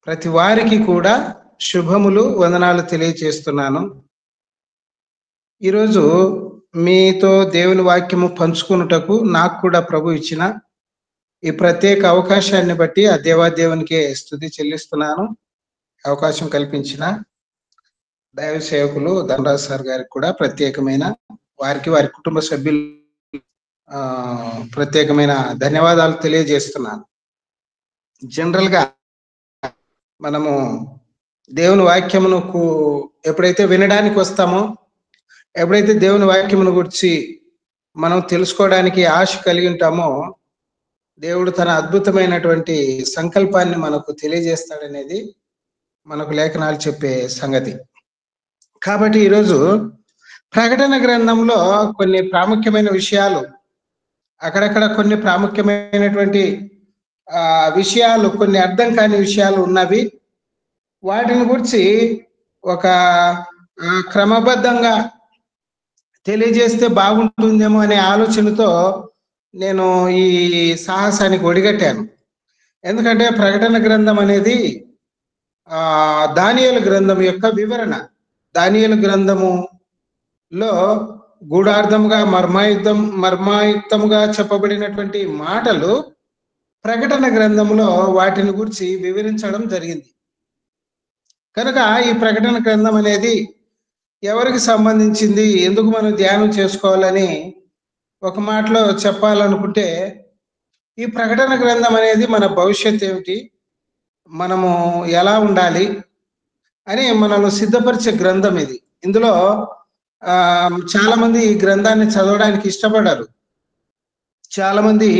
ప్రతి వారికి కూడా శుభములు వందనాలు తెలియజేస్తున్నాను. ఈరోజు మీతో దేవుని వాక్యము పంచుకున్నటకు నాకు కూడా ప్రభు ఇచ్చిన ఈ ప్రత్యేక అవకాశాన్ని బట్టి ఆ దేవాదేవునికే స్తుతి చెల్లిస్తున్నాను. అవకాశం కల్పించిన దైవ సేవకులు ధనరాజ్ సార్ గారికి కూడా ప్రత్యేకమైన వారికి వారి కుటుంబ సభ్యులు ప్రత్యేకమైన ధన్యవాదాలు తెలియజేస్తున్నాను. జనరల్ గా మనము దేవుని వాక్యమును ఎప్పుడైతే వినడానికి వస్తామో, ఎప్పుడైతే దేవుని వాక్యమును గురించి మనం తెలుసుకోవడానికి ఆశ కలిగి ఉంటామో, దేవుడు తన అద్భుతమైనటువంటి సంకల్పాన్ని మనకు తెలియజేస్తాడనేది మనకు లేఖనాలు చెప్పే సంగతి. కాబట్టి ఈరోజు ప్రకటన గ్రంథంలో కొన్ని ప్రాముఖ్యమైన విషయాలు, అక్కడక్కడ కొన్ని ప్రాముఖ్యమైనటువంటి విషయాలు, కొన్ని అర్థం కాని విషయాలు ఉన్నవి. వాటిని గురించి ఒక క్రమబద్ధంగా తెలియజేస్తే బాగుంటుందేమో అనే ఆలోచనతో నేను ఈ సాహసానికి ఒడిగట్టాను. ఎందుకంటే ప్రకటన గ్రంథం అనేది దానియేలు గ్రంథం యొక్క వివరణ. దానియేలు గ్రంథములో గూఢార్థముగా మర్మాయుక్తముగా చెప్పబడినటువంటి మాటలు ప్రకటన గ్రంథంలో వాటిని గురించి వివరించడం జరిగింది. కనుక ఈ ప్రకటన గ్రంథం అనేది ఎవరికి సంబంధించింది, ఎందుకు మనం ధ్యానం చేసుకోవాలని ఒక మాటలో చెప్పాలనుకుంటే, ఈ ప్రకటన గ్రంథం అనేది మన భవిష్యత్ ఏమిటి, మనము ఎలా ఉండాలి అని మనల్ని సిద్ధపరిచే గ్రంథం ఇది. ఇందులో చాలా మంది ఈ గ్రంథాన్ని చదవడానికి ఇష్టపడరు. చాలా మంది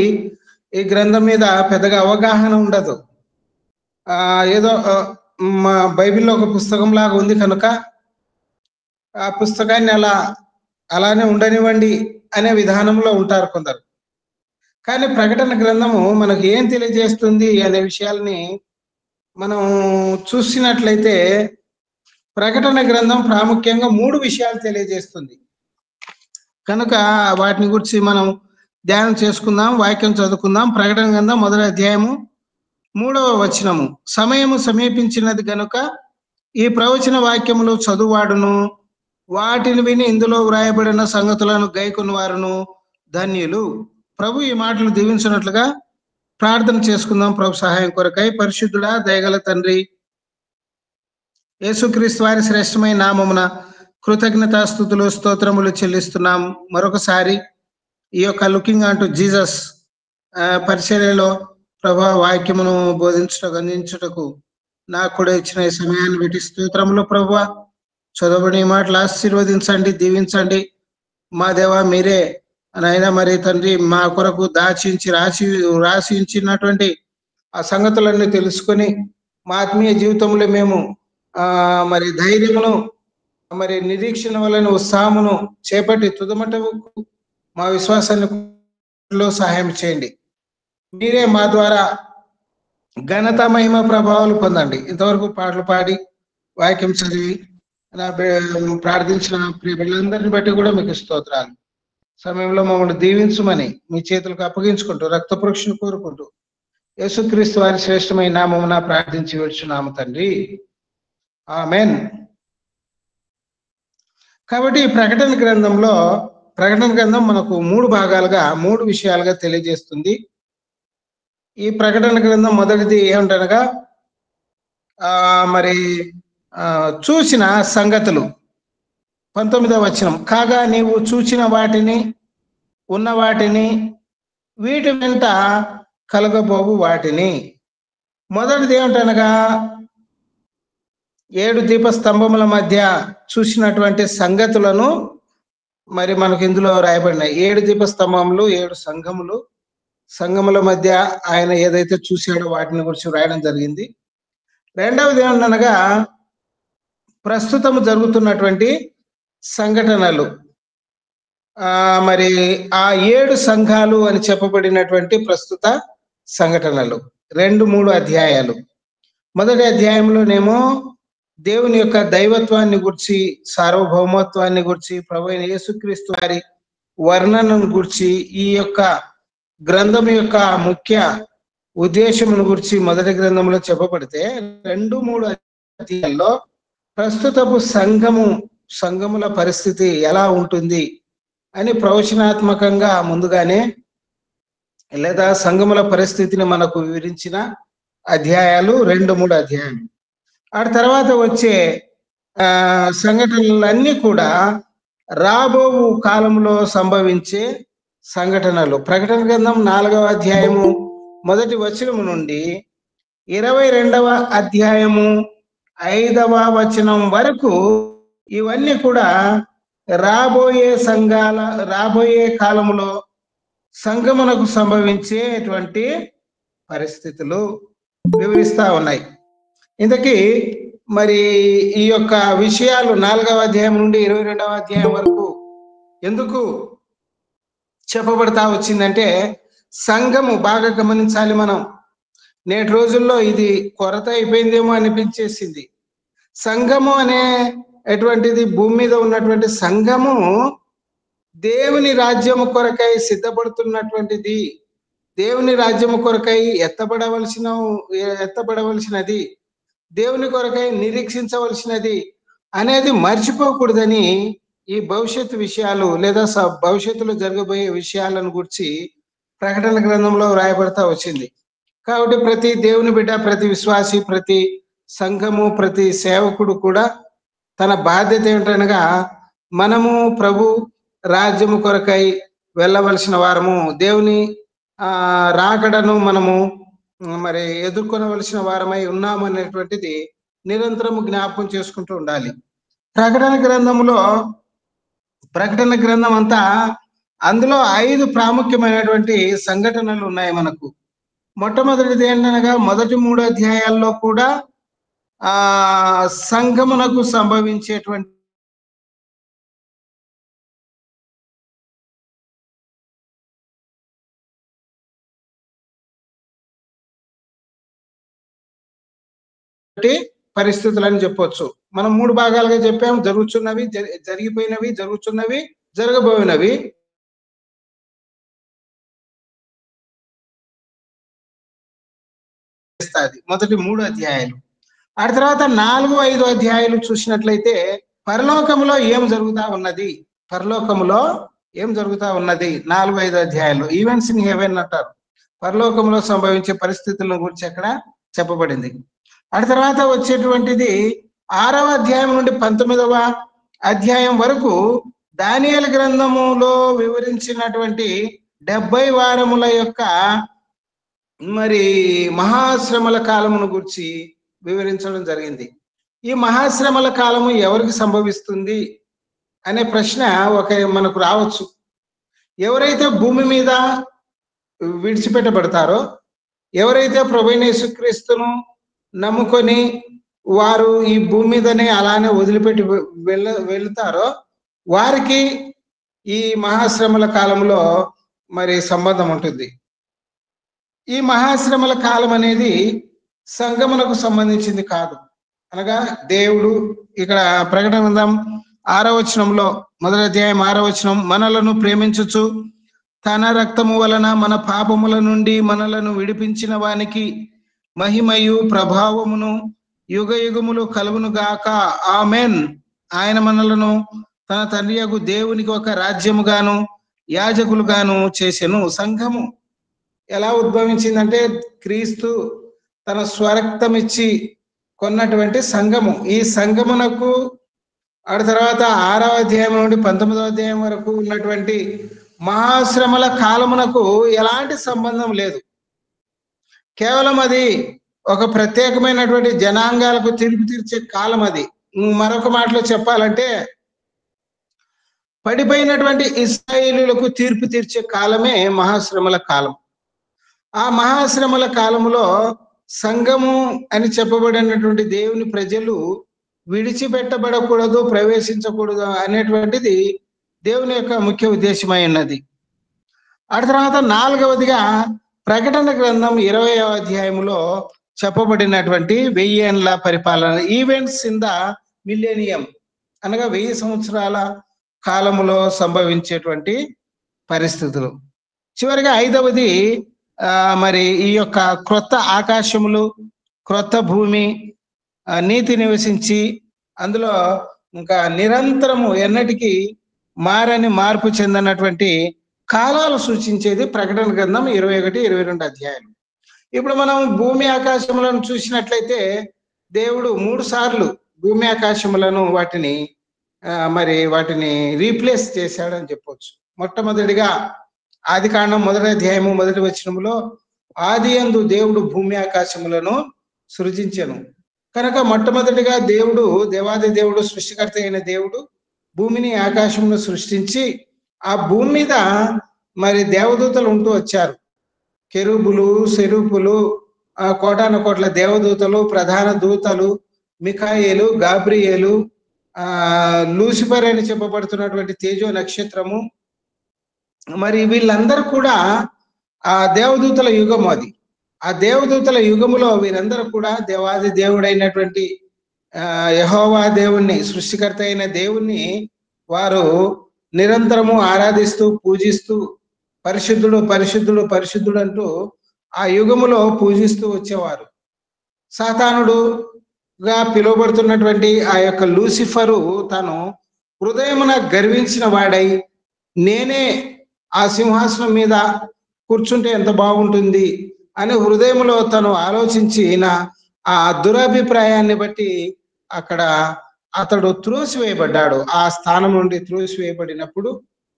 ఈ గ్రంథం మీద పెద్దగా అవగాహన ఉండదు. ఏదో మా బైబిల్లో ఒక పుస్తకం లాగా ఉంది కనుక ఆ పుస్తకాన్ని అలానే ఉండనివ్వండి అనే విధానంలో ఉంటారు కొందరు. కానీ ప్రకటన గ్రంథము మనకు ఏం తెలియజేస్తుంది అనే విషయాల్ని మనం చూసినట్లయితే, ప్రకటన గ్రంథం ప్రాముఖ్యంగా 3 విషయాలు తెలియజేస్తుంది. కనుక వాటిని గురించి మనం ధ్యానం చేసుకుందాం, వాక్యం చదువుకుందాం. ప్రకటన గ్రంథం 1వ అధ్యాయము 3వ వచనము. సమయము సమీపించినది గనుక ఈ ప్రవచన వాక్యములు చదువువాడును వాటిని విని ఇందులో వ్రాయబడిన సంగతులను గైకొన్న వారును ధన్యులు. ప్రభు ఈ మాటలు దీవించినట్లుగా ప్రార్థన చేసుకుందాం. ప్రభు సహాయం కొరకై. పరిశుద్ధుడా, దయగల తండ్రి, యేసుక్రీస్తు వారి శ్రేష్టమైన నామమున కృతజ్ఞతాస్తుతులు స్తోత్రములు చెల్లిస్తున్నాం. మరొకసారి ఈ యొక్క లుకింగ్ అంటూ జీసస్ పరిచర్యలో ప్రభా వాక్యమును బోధించుటకు అందించుటకు నాకు కూడా ఇచ్చిన ఈ సమయాన్ని బట్టి స్తోత్రములు. ప్రభా చదవబడి మాటలు ఆశీర్వదించండి, దీవించండి. మా దేవా, మీరే నాయన మరి తండ్రి మా కొరకు రాసి ఉంచినటువంటి ఆ సంగతులన్నీ తెలుసుకొని మా ఆత్మీయ జీవితంలో మేము మరి ధైర్యమును, మరి నిరీక్షణ వలన ఉత్సాహమును చేపట్టి తుదమటకు మా విశ్వాసాన్ని సహాయం చేయండి. మీరే మా ద్వారా ఘనత, మహిమ, ప్రభావాలు పొందండి. ఇంతవరకు పాటలు పాడి వాక్యం చదివి ప్రార్థించిన ప్రియ బిడ్డలందరిని బట్టి కూడా మీకు స్తోత్రాలు. సమయంలో మమ్మల్ని దీవించమని మీ చేతులకు అప్పగించుకుంటూ రక్తపురుషుని కోరుకుంటూ యేసుక్రీస్తు వారి శ్రేష్టమైన నామమున ప్రార్థించి విడుచున్నాము తండ్రి, ఆమెన్. కాబట్టి ప్రకటన గ్రంథం మనకు 3 భాగాలుగా 3 విషయాలుగా తెలియజేస్తుంది. ఈ ప్రకటన గ్రంథం మొదటిది ఏమిటనగా మరి చూసిన సంగతులు. 19వ వచనం. కాగా నీవు చూచిన వాటిని, ఉన్న వాటిని, వీటి వెంట కలగబోవు వాటిని. మొదటిది ఏమిటనగా 7 దీపస్తంభముల మధ్య చూసినటువంటి సంగతులను మరి మనకు ఇందులో రాయబడినాయి. 7 దీపస్తంభములు, 7 సంఘముల మధ్య ఆయన ఏదైతే చూశాడో వాటిని గురించి రాయడం జరిగింది. రెండవది ఏమనగా ప్రస్తుతం జరుగుతున్నటువంటి సంఘటనలు. మరి ఆ 7 సంఘాలు అని చెప్పబడినటువంటి ప్రస్తుత సంఘటనలు 2-3 అధ్యాయాలు. మొదటి అధ్యాయంలోనేమో దేవుని యొక్క దైవత్వాన్ని గురించి, సార్వభౌమత్వాన్ని గురించి, ప్రభువైన యేసుక్రీస్తు వారి వర్ణనను గురించి, ఈ యొక్క గ్రంథం యొక్క ముఖ్య ఉద్దేశమును గురించి మొదటి గ్రంథంలో చెప్పబడితే 2-3 అధ్యాయాల్లో ప్రస్తుతపు సంఘముల పరిస్థితి ఎలా ఉంటుంది అని ప్రవచనాత్మకంగా ముందుగానే లేదా సంఘముల పరిస్థితిని మనకు వివరించిన అధ్యాయాలు 2-3 అధ్యాయాలు. ఆ తర్వాత వచ్చే సంఘటనలన్నీ కూడా రాబో కాలంలో సంభవించే సంఘటనలు. ప్రకటన గ్రంథం 4వ అధ్యాయము 1వ వచనము నుండి 22వ అధ్యాయము 5వ వచనం వరకు ఇవన్నీ కూడా రాబోయే కాలములో సంఘమునకు సంభవించేటువంటి పరిస్థితులు వివరిస్తా ఉన్నాయి. ఇంతకీ మరి ఈ యొక్క విషయాలు 4వ అధ్యాయం నుండి 22వ అధ్యాయం వరకు ఎందుకు చెప్పబడతా వచ్చిందంటే, సంఘము బాగా గమనించాలి. మనం నేటి రోజుల్లో ఇది కొరత అయిపోయిందేమో అనిపించేసింది. సంఘము అనేటువంటిది, భూమి మీద ఉన్నటువంటి సంఘము దేవుని రాజ్యము కొరకై సిద్ధపడుతున్నటువంటిది, దేవుని రాజ్యము కొరకై ఎత్తబడవలసినది, దేవుని కొరకై నిరీక్షించవలసినది అనేది మర్చిపోకూడదని ఈ భవిష్యత్తు విషయాలు లేదా భవిష్యత్తులో జరగబోయే విషయాలను గురించి ప్రకటన గ్రంథంలో రాయబడతా వచ్చింది. కాబట్టి ప్రతి దేవుని బిడ్డ, ప్రతి విశ్వాసి, ప్రతి సంఘము, ప్రతి సేవకుడు కూడా తన బాధ్యత ఏమిటనగా, మనము ప్రభు రాజ్యము కొరకై వెళ్ళవలసిన వారము, దేవుని రాకడను మనము మరి ఎదుర్కొనవలసిన వారమై ఉన్నాము అనేటువంటిది నిరంతరము జ్ఞాపకం చేసుకుంటూ ఉండాలి. ప్రకటన గ్రంథం అంతా అందులో 5 ప్రాముఖ్యమైనటువంటి సంఘటనలు ఉన్నాయి మనకు. మొట్టమొదటిది ఏంటనగా, మొదటి 3 అధ్యాయాల్లో కూడా సంఘమునకు సంభవించేటువంటి పరిస్థితులని చెప్పొచ్చు. మనం 3 భాగాలుగా చెప్పాము. జరుగుతున్నవి, జరిగిపోయినవి, జరుగుతున్నవి, జరగబోయినవి. మొదటి 3 అధ్యాయాలు. ఆ తర్వాత 4-5 అధ్యాయాలు చూసినట్లయితే పరలోకములో ఏం జరుగుతా ఉన్నది, 4-5 అధ్యాయాలు ఈవెంట్స్ ఇన్ హెవెన్ అంటారు. పరలోకంలో సంభవించే పరిస్థితుల గురించి అక్కడ చెప్పబడింది. ఆ తర్వాత వచ్చేటువంటిది 6వ అధ్యాయం నుండి 19వ అధ్యాయం వరకు దానియేలు గ్రంథములో వివరించినటువంటి 70 వారముల యొక్క మరి మహాశ్రమల కాలమును గురించి వివరించడం జరిగింది. ఈ మహాశ్రమల కాలము ఎవరికి సంభవిస్తుంది అనే ప్రశ్న మనకు రావచ్చు. ఎవరైతే భూమి మీద విడిచిపెట్టబడతారో, ఎవరైతే ప్రభువైన యేసుక్రీస్తును నమ్ముకొని వారు ఈ భూమి మీదనే అలానే వదిలిపెట్టి వెళ్తారో వారికి ఈ మహాశ్రమల కాలంలో మరి సంబంధం ఉంటుంది. ఈ మహాశ్రమల కాలం అనేది సంఘమునకు సంబంధించింది కాదు. అనగా దేవుడు ఇక్కడ ప్రకటన గ్రంథం 6వ వచనంలో, మొదటి అధ్యాయం 6వ వచనం, మనలను ప్రేమించుచు తన రక్తము వలన మన పాపముల నుండి మనలను విడిపించిన వానికి మహిమయు ప్రభావమును యుగ యుగములు కలుగును గాక, ఆమెన్. ఆయన మనలను తన తండ్రియగు దేవునికి ఒక రాజ్యముగాను యాజకులుగాను చేసెను. సంఘము ఎలా ఉద్భవించిందంటే, క్రీస్తు తన స్వరక్తం ఇచ్చి కొన్నటువంటి సంఘము. ఈ సంఘమునకు ఆ తర్వాత 6వ అధ్యాయం నుండి 19వ అధ్యాయం వరకు ఉన్నటువంటి మహాశ్రమల కాలమునకు ఎలాంటి సంబంధం లేదు. కేవలం అది ఒక ప్రత్యేకమైనటువంటి జనాంగాలకు తీర్పు తీర్చే కాలం అది. మరొక మాటలో చెప్పాలంటే, పడిపోయినటువంటి ఇశ్రాయేలీయులకు తీర్పు తీర్చే కాలమే మహాశ్రమల కాలం. ఆ మహాశ్రమల కాలములో సంఘము అని చెప్పబడినటువంటి దేవుని ప్రజలు విడిచిపెట్టబడకూడదు, ప్రవేశించకూడదు అనేటువంటిది దేవుని యొక్క ముఖ్య ఉద్దేశమై ఉన్నది. ఆ తర్వాత 4వదిగా ప్రకటన గ్రంథం 20వ అధ్యాయంలో చెప్పబడినటువంటి 1000 ఏళ్ల పరిపాలన, ఈవెంట్స్ ఇన్ ద మిలేనియం, అనగా 1000 సంవత్సరాల కాలములో సంభవించేటువంటి పరిస్థితులు. చివరిగా 5వది మరి ఈ యొక్క క్రొత్త ఆకాశములు, క్రొత్త భూమి, నీతి నివసించి అందులో ఇంకా నిరంతరము ఎన్నటికీ మారని మార్పు చెందనటువంటి కాలాలు సూచించేది ప్రకటన గ్రంథం 21, 22 అధ్యాయాలు. ఇప్పుడు మనం భూమి ఆకాశములను చూసినట్లయితే దేవుడు 3 సార్లు భూమి ఆకాశములను వాటిని రీప్లేస్ చేశాడని చెప్పొచ్చు. మొట్టమొదటిగా ఆదికాండం 1వ అధ్యాయము 1వ వచనములో ఆదియందు దేవుడు భూమి ఆకాశములను సృజించెను. కనుక మొట్టమొదటిగా దేవాది దేవుడు, సృష్టికర్త అయిన దేవుడు భూమిని ఆకాశమును సృష్టించి ఆ భూమి మీద మరి దేవదూతలు ఉంటూ వచ్చారు. కెరూబులు, సెరూపులు, కోటాను కోట్ల దేవదూతలు, ప్రధాన దూతలు, మిఖాయేలు, గాబ్రియేలు, లూసిఫర్ అని చెప్పబడుతున్నటువంటి తేజో నక్షత్రము, మరి వీళ్ళందరూ కూడా ఆ దేవదూతల యుగం అది. ఆ దేవదూతల యుగములో వీరందరూ కూడా దేవాది దేవుడైనటువంటి యెహోవా దేవుణ్ణి, సృష్టికర్త అయిన దేవుణ్ణి వారు నిరంతరము ఆరాధిస్తూ పూజిస్తూ పరిశుద్ధుడు పరిశుద్ధుడు పరిశుద్ధుడు అంటూ ఆ యుగములో పూజిస్తూ వచ్చేవారు. సాతానుడుగా పిలువబడుతున్నటువంటి ఆ యొక్క లూసిఫరు తను హృదయమున గర్వించిన వాడై, నేనే ఆ సింహాసనం మీద కూర్చుంటే ఎంత బాగుంటుంది అని హృదయంలో తను ఆలోచించిన ఆ దురభిప్రాయాన్ని బట్టి అక్కడ అతడు త్రోసివేయబడ్డాడు. ఆ స్థానం నుండి త్రోసివేయబడినప్పుడు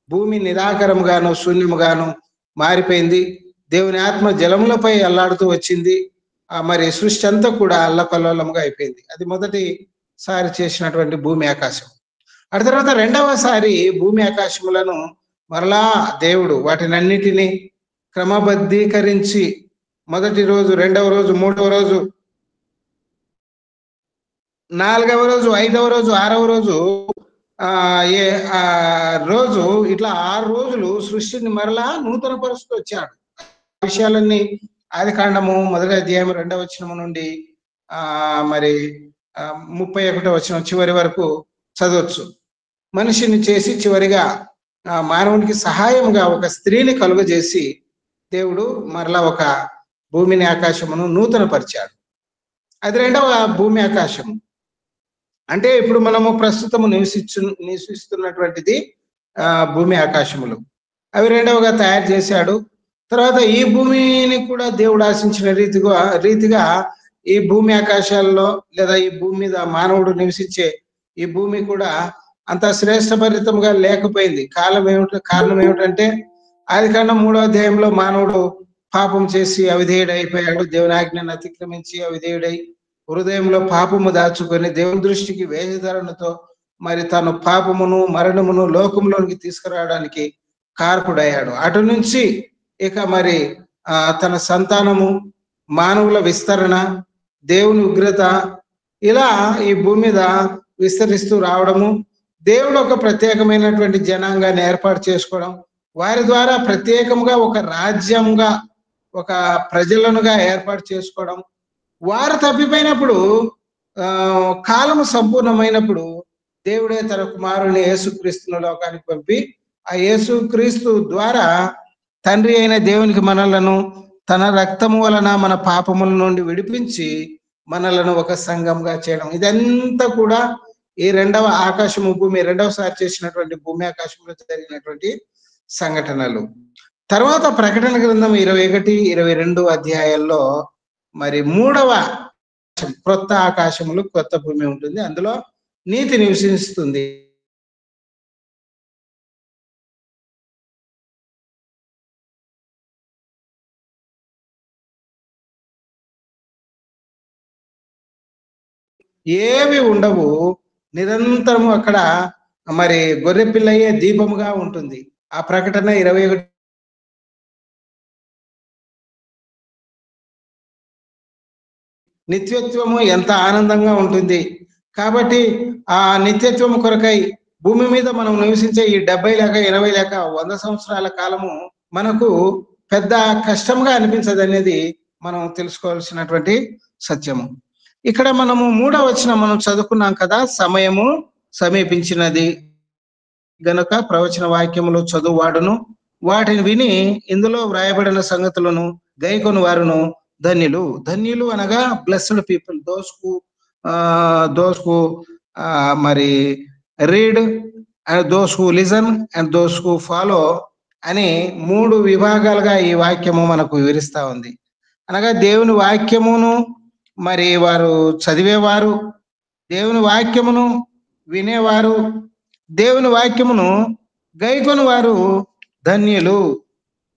భూమి నిరాకారముగాను శూన్యముగాను మారిపోయింది. దేవుని ఆత్మ జలములపై అల్లాడుతూ వచ్చింది. మరి సృష్టి అంతా కూడా అల్లకల్లోలముగా అయిపోయింది. అది మొదటిసారి చేసినటువంటి భూమి ఆకాశం. ఆ తర్వాత రెండవసారి భూమి ఆకాశములను మరలా దేవుడు వాటినన్నిటినీ క్రమబద్ధీకరించి మొదటి రోజు, రెండవ రోజు, మూడవ రోజు, 4వ రోజు, 5వ రోజు, 6వ రోజు, రోజు ఇట్లా 6 రోజులు సృష్టిని మరలా నూతన పరుస్తూ వచ్చాడు. విషయాలన్నీ ఆదికాండము 1వ అధ్యాయం 2వ వచనము నుండి మరి 31వ వచనం చివరి వరకు చదవచ్చు. మనిషిని చేసి చివరిగా మానవునికి సహాయంగా ఒక స్త్రీని కలుగజేసి దేవుడు మరలా ఒక భూమిని ఆకాశమును నూతన పరిచాడు. అది రెండవ భూమి ఆకాశం. అంటే ఇప్పుడు మనము ప్రస్తుతము నివసిస్తున్నటువంటిది భూమి ఆకాశములు. అవి రెండవగా తయారు చేశాడు. తర్వాత ఈ భూమిని కూడా దేవుడు ఆశించిన రీతిగా ఈ భూమి ఆకాశాల్లో లేదా ఈ భూమి మీద మానవుడు నివసించే ఈ భూమి కూడా అంత శ్రేష్టభరితంగా లేకపోయింది. కారణం ఏమిటంటే ఆదికాండం 3వ అధ్యాయంలో మానవుడు పాపం చేసి అవిధేయుడైపోయాడు. దేవుని ఆజ్ఞను అతిక్రమించి అవిధేయుడై హృదయంలో పాపము దాచుకొని దేవుని దృష్టికి వేషధారణతో మరి తను పాపమును మరణమును లోకంలోనికి తీసుకురావడానికి కారకుడయ్యాడు. అటు నుంచి ఇక మరి తన సంతానము, మానవుల విస్తరణ, దేవుని ఉగ్రత ఇలా ఈ భూమి మీద విస్తరిస్తూ రావడము, దేవుడు ఒక ప్రత్యేకమైనటువంటి జనాంగాన్ని ఏర్పాటు చేసుకోవడం, వారి ద్వారా ప్రత్యేకంగా ఒక రాజ్యంగా ఒక ప్రజలనుగా ఏర్పాటు చేసుకోవడం, వారు తప్పిపోయినప్పుడు కాలము సంపూర్ణమైనప్పుడు దేవుడే తన కుమారుని యేసుక్రీస్తును లోకానికి పంపి ఆ యేసుక్రీస్తు ద్వారా తండ్రి అయిన దేవునికి మనలను తన రక్తము వలన మన పాపముల నుండి విడిపించి మనలను ఒక సంఘంగా చేయడం, ఇదంతా కూడా ఈ రెండవ ఆకాశము భూమి రెండవసారి చేసినటువంటి భూమి ఆకాశంలో జరిగినటువంటి సంఘటనలు. తర్వాత ప్రకటన గ్రంథం 21, 22 అధ్యాయాల్లో మరి 3వ క్రొత్త ఆకాశములు క్రొత్త భూమి ఉంటుంది. అందులో నీతి నివసిస్తుంది. ఏవి ఉండవు, నిరంతరము అక్కడ మరి గొర్రె పిల్లయ్యే దీపముగా ఉంటుంది. ఆ ప్రకటన 21 నిత్యత్వము ఎంత ఆనందంగా ఉంటుంది. కాబట్టి ఆ నిత్యత్వం కొరకై భూమి మీద మనం నివసించే ఈ 70 లేక 80 లేక 100 సంవత్సరాల కాలము మనకు పెద్ద కష్టంగా అనిపించదు అనేది మనం తెలుసుకోవాల్సినటువంటి సత్యము. ఇక్కడ మనము 3వ వచనం మనం చదువుకున్నాం కదా, సమయము సమీపించినది గనుక ప్రవచన వాక్యములు చదువువాడును వాటిని విని ఇందులో వ్రాయబడిన సంగతులను గైకొని వారును ధన్యులు. ధన్యులు అనగా బ్లెస్డ్ పీపుల్, దోస్ హూ మరి read and those who listen and those who follow అని 3 విభాగాలుగా ఈ వాక్యము మనకు వివరిస్తా ఉంది. అనగా దేవుని వాక్యమును మరి వారు చదివేవారు, దేవుని వాక్యమును వినేవారు, దేవుని వాక్యమును గైకొని వారు ధన్యులు.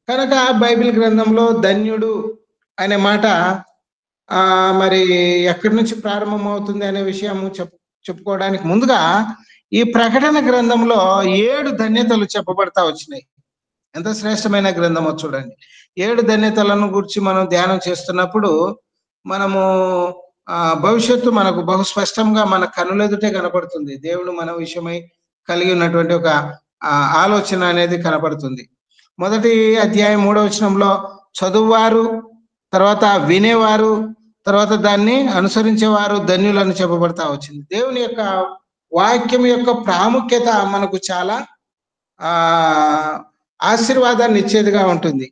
కనుక బైబిల్ గ్రంథంలో ధన్యుడు అనే మాట మరి ఎక్కడి నుంచి ప్రారంభమవుతుంది అనే విషయం చెప్పుకోవడానికి ముందుగా ఈ ప్రకటన గ్రంథంలో 7 ధన్యతలు చెప్పబడతా వచ్చినాయి. ఎంత శ్రేష్టమైన గ్రంథమో చూడండి. 7 ధన్యతలను గురించి మనం ధ్యానం చేస్తున్నప్పుడు మనము భవిష్యత్తు మనకు బహు స్పష్టంగా మన కనులెదుటే కనపడుతుంది. దేవుడు మన విషయమై కలిగి ఉన్నటువంటి ఒక ఆలోచన అనేది కనపడుతుంది. మొదటి అధ్యాయం 3వ వచనంలో చదువువారు, తర్వాత వినేవారు, తర్వాత దాన్ని అనుసరించేవారు ధన్యులను చెప్పబడతా వచ్చింది. దేవుని యొక్క వాక్యం యొక్క ప్రాముఖ్యత మనకు చాలా ఆశీర్వాదాన్ని ఇచ్చేదిగా ఉంటుంది.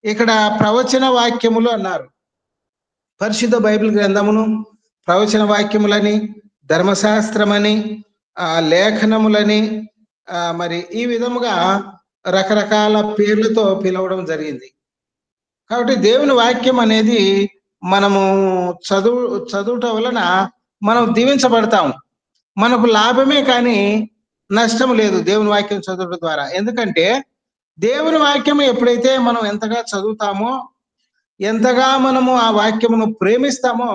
ఇక్కడ ప్రవచన వాక్యములు అన్నారు. పరిశుద్ధ బైబిల్ గ్రంథమును ప్రవచన వాక్యములని, ధర్మశాస్త్రమని, లేఖనములని మరి ఈ విధముగా రకరకాల పేర్లతో పిలవడం జరిగింది. కాబట్టి దేవుని వాక్యం అనేది మనము చదువుట వలన మనం దీవించబడతాం. మనకు లాభమే కానీ నష్టం లేదు దేవుని వాక్యం చదవడం ద్వారా. ఎందుకంటే దేవుని వాక్యం ఎప్పుడైతే మనం ఎంతగా చదువుతామో, ఎంతగా మనము ఆ వాక్యమును ప్రేమిస్తామో,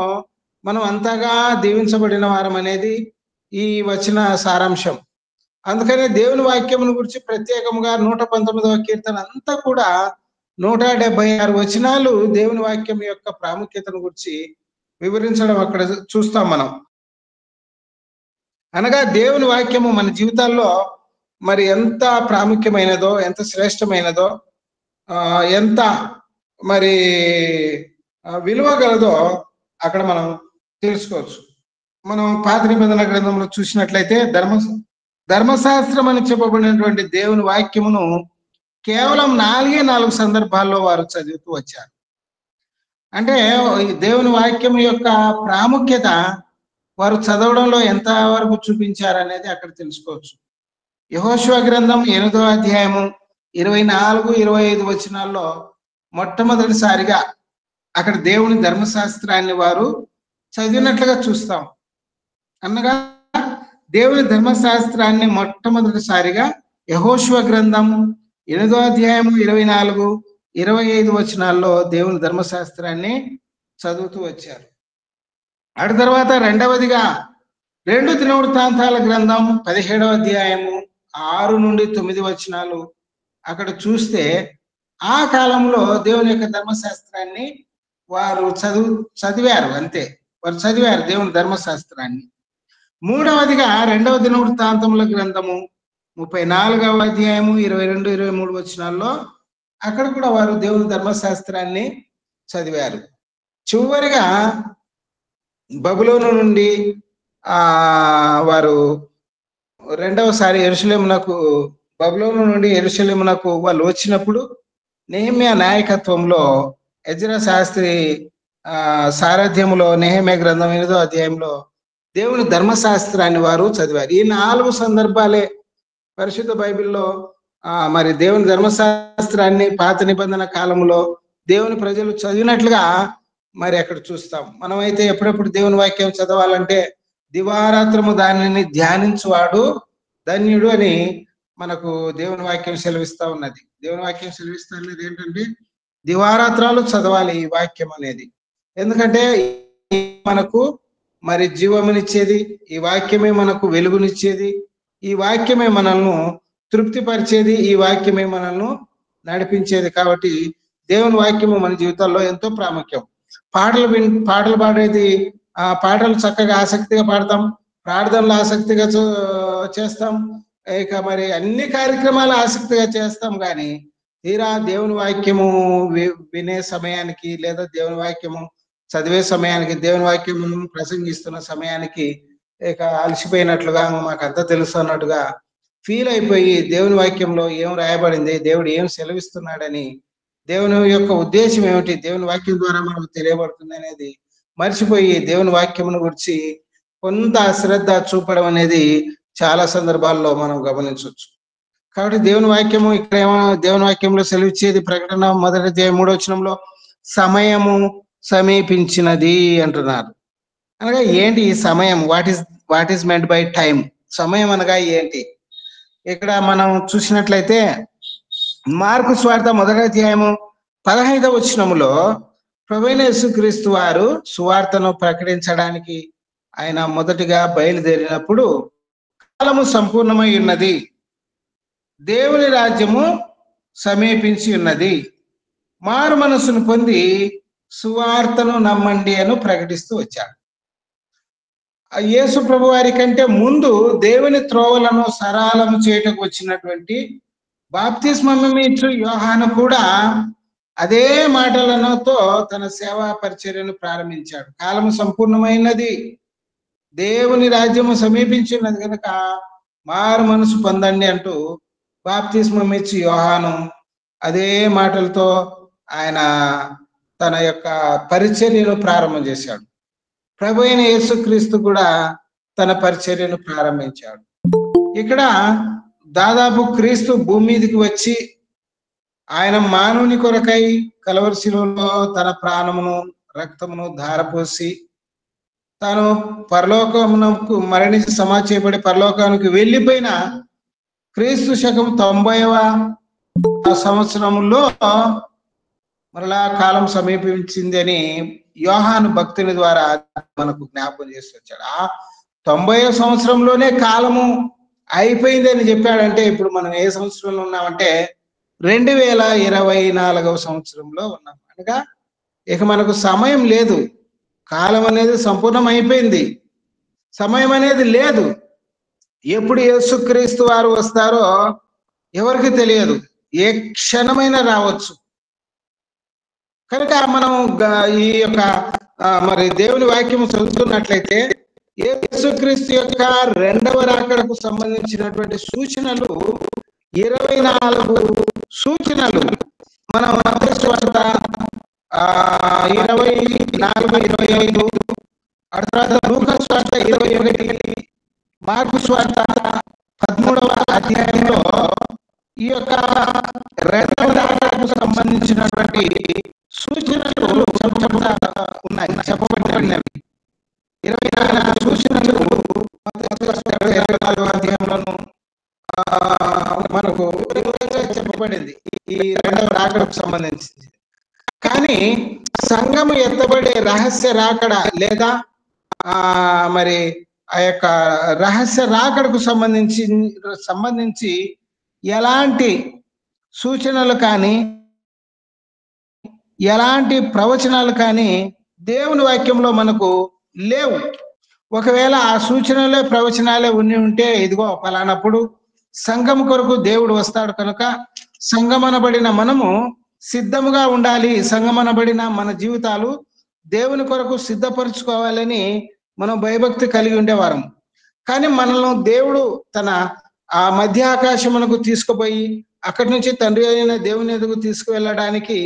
మనం అంతగా దీవించబడిన వారం అనేది ఈ వచన సారాంశం. అందుకనే దేవుని వాక్యమును గురించి ప్రత్యేకంగా 119వ కీర్తన అంతా కూడా 176 వచనాలు దేవుని వాక్యం యొక్క ప్రాముఖ్యతను గురించి వివరించడం అక్కడ చూస్తాం మనం. అనగా దేవుని వాక్యము మన జీవితాల్లో మరి ఎంత ప్రాముఖ్యమైనదో, ఎంత శ్రేష్టమైనదో, ఎంత మరి విలువ గలదో అక్కడ మనం తెలుసుకోవచ్చు. మనం పాత నిబంధన గ్రంథంలో చూసినట్లయితే ధర్మశాస్త్రం అని చెప్పబడినటువంటి దేవుని వాక్యమును కేవలం 4 సందర్భాల్లో వారు చదువుతూ వచ్చారు. అంటే దేవుని వాక్యం యొక్క ప్రాముఖ్యత వారు చదవడంలో ఎంత వరకు చూపించారనేది అక్కడ తెలుసుకోవచ్చు. యెహోషువ గ్రంథం 8వ అధ్యాయము 24, 25 వచనాల్లో మొట్టమొదటిసారిగా అక్కడ దేవుని ధర్మశాస్త్రాన్ని వారు చదివినట్లుగా చూస్తాం. అనగా దేవుని ధర్మశాస్త్రాన్ని మొట్టమొదటిసారిగా యెహోషువ గ్రంథం 8వ అధ్యాయము 24, 25 వచనాల్లో దేవుని ధర్మశాస్త్రాన్ని చదువుతూ వచ్చారు. అటు తర్వాత రెండవదిగా 2 దినవృత్తాంతాల గ్రంథం 17వ అధ్యాయము 6 నుండి 9 వచనాలు అక్కడ చూస్తే ఆ కాలంలో దేవుని యొక్క ధర్మశాస్త్రాన్ని వారు చదివారు. అంతే, వారు చదివారు దేవుని ధర్మశాస్త్రాన్ని. మూడవదిగా 2వ దినవృత్తాంతముల గ్రంథము 34వ అధ్యాయము 22, 23 వచనాల్లో అక్కడ కూడా వారు దేవుని ధర్మశాస్త్రాన్ని చదివారు. చివరిగా బబులోను నుండి వారు రెండవసారి బబులోను నుండి యెరూషలేమునకు వాళ్ళు వచ్చినప్పుడు నెహెమ్యా నాయకత్వంలో ఎజ్రా శాస్త్రి సారథ్యములో నెహెమ్యా గ్రంథం 8వ అధ్యాయంలో దేవుని ధర్మశాస్త్రాన్ని వారు చదివారు. ఈ 4 సందర్భాలే పరిశుద్ధ బైబిల్లో మరి దేవుని ధర్మశాస్త్రాన్ని పాత నిబంధన కాలంలో దేవుని ప్రజలు చదివినట్లుగా మరి అక్కడ చూస్తాం. మనమైతే ఎప్పుడెప్పుడు దేవుని వాక్యం చదవాలంటే దివారాత్రము దానిని ధ్యానించువాడు ధన్యుడు అని మనకు దేవుని వాక్యం సెలవిస్తా ఉన్నది. దేవుని వాక్యం సెలవిస్తా ఉన్నది ఏంటంటే దివారాత్రాలు చదవాలి ఈ వాక్యం అనేది. ఎందుకంటే మనకు మరి జీవమునిచ్చేది, ఈ వాక్యమే మనకు వెలుగునిచ్చేది, ఈ వాక్యమే మనల్ని తృప్తిపరిచేది, ఈ వాక్యమే మనల్ని నడిపించేది. కాబట్టి దేవుని వాక్యము మన జీవితాల్లో ఎంతో ప్రాముఖ్యం. పాటలు పాడేది, పాటలు చక్కగా ఆసక్తిగా పాడతాం, ప్రార్థనలు ఆసక్తిగా చేస్తాం, ఇక మరి అన్ని కార్యక్రమాలు ఆసక్తిగా చేస్తాం. కానీ తీరా దేవుని వాక్యము వినే సమయానికి లేదా దేవుని వాక్యము చదివే సమయానికి, దేవుని వాక్యము ప్రసంగిస్తున్న సమయానికి ఇక అలసిపోయినట్లుగా, మాకంతా తెలుసు అన్నట్టుగా ఫీల్ అయిపోయి దేవుని వాక్యంలో ఏం రాయబడింది, దేవుడు ఏం సెలవిస్తున్నాడని, దేవుని యొక్క ఉద్దేశం ఏమిటి, దేవుని వాక్యం ద్వారా మనకు తెలియబడుతుంది అనేది మర్చిపోయి దేవుని వాక్యమును గురించి కొంత అశ్రద్ధ చూపడం అనేది చాలా సందర్భాల్లో మనం గమనించవచ్చు. కాబట్టి దేవుని వాక్యము ఇక్కడ ఏమో దేవుని వాక్యంలో సెలవిచ్చేది ప్రకటన 1:3 సమయము సమీపించినది అంటున్నారు. అనగా ఏంటి ఈ సమయం? What is meant by time? సమయం అనగా ఏంటి? ఇక్కడ మనం చూసినట్లయితే మార్కు సువార్త 1:15 ప్రభువైన యేసుక్రీస్తు వారు సువార్తను ప్రకటించడానికి ఆయన మొదటిగా బయలుదేరినప్పుడు కాలము సంపూర్ణమై ఉన్నది, దేవుని రాజ్యము సమీపించి ఉన్నది, మారు మనసును పొంది సువార్తను నమ్మండి అని ప్రకటిస్తూ వచ్చాడు. యేసు ప్రభు వారి కంటే ముందు దేవుని త్రోవలను సరళము చేయటకు వచ్చినటువంటి బాప్తిస్మమిచ్చు యోహాను కూడా అదే మాటలతో తన సేవా పరిచర్యను ప్రారంభించాడు. కాలము సంపూర్ణమైనది, దేవుని రాజ్యము సమీపించినది కనుక మారు మనసు పొందండి అంటూ బాప్తిస్మమిచ్చు యోహాను అదే మాటలతో ఆయన తన యొక్క పరిచర్యను ప్రారంభం చేశాడు. ప్రభు అయిన యేసుక్రీస్తు కూడా తన పరిచర్యను ప్రారంభించాడు. ఇక్కడ దాదాపు క్రీస్తు భూమి మీదకి వచ్చి ఆయన మానవుని కొరకై కలవరి శిలువలో తన ప్రాణమును రక్తమును ధారపోసి తాను పరలోకమునకు మరణించి సమాధి చేయబడి పరలోకానికి వెళ్ళిపోయిన క్రీస్తు శకం 90వ సంవత్సరంలో మరలా కాలం సమీపించింది అని యోహాను భక్తుని ద్వారా మనకు జ్ఞాపకం చేసి వచ్చాడు. ఆ 90వ సంవత్సరంలోనే కాలము అయిపోయింది అని చెప్పాడంటే ఇప్పుడు మనం ఏ సంవత్సరంలో ఉన్నామంటే 2024వ సంవత్సరంలో ఉన్నాం. అనగా ఇక మనకు సమయం లేదు, కాలం అనేది సంపూర్ణం అయిపోయింది, సమయం అనేది లేదు. ఎప్పుడు యేసుక్రీస్తు వారు వస్తారో ఎవరికి తెలియదు, ఏ క్షణమైనా రావచ్చు. కనుక మనం ఈ యొక్క మరి దేవుని వాక్యం చదువుతున్నట్లయితే యేసుక్రీస్తు యొక్క రెండవ రాకడకు సంబంధించినటువంటి సూచనలు 24 సూచనలు మనం మత్తయి సువార్త 24-25, ఆ తర్వాత లూకా సువార్త 21, మార్కు సువార్త 13వ అధ్యాయంలో ఈ యొక్క రెండవ రాకడకు సంబంధించినటువంటి సూచనలు ఉన్నాయి, చెప్పబడినవి. 24 సూచనలు 24వ అధ్యాయంలోను మనకు చెప్పబడింది ఈ రెండవ రాకడకు సంబంధించి. కానీ సంఘము ఎత్తబడే రహస్య రాకడ లేదా మరి ఆ యొక్క రహస్య రాకడకు సంబంధించి ఎలాంటి సూచనలు కానీ ఎలాంటి ప్రవచనాలు కానీ దేవుని వాక్యంలో మనకు లేవు. ఒకవేళ ఆ సూచనలే ప్రవచనాలే ఉంటే ఇదిగో ఫలానప్పుడు సంఘం కొరకు దేవుడు వస్తాడు కనుక సంఘమనబడిన మనము సిద్ధముగా ఉండాలి, సంఘమనబడిన మన జీవితాలు దేవుని కొరకు సిద్ధపరచుకోవాలని మనం భయభక్తి కలిగి ఉండేవారం. కానీ మనల్ని దేవుడు తన ఆ మధ్య ఆకాశమునకు తీసుకుపోయి అక్కడి నుంచి తండ్రి అయిన దేవుని ఎదుగు తీసుకువెళ్ళడానికి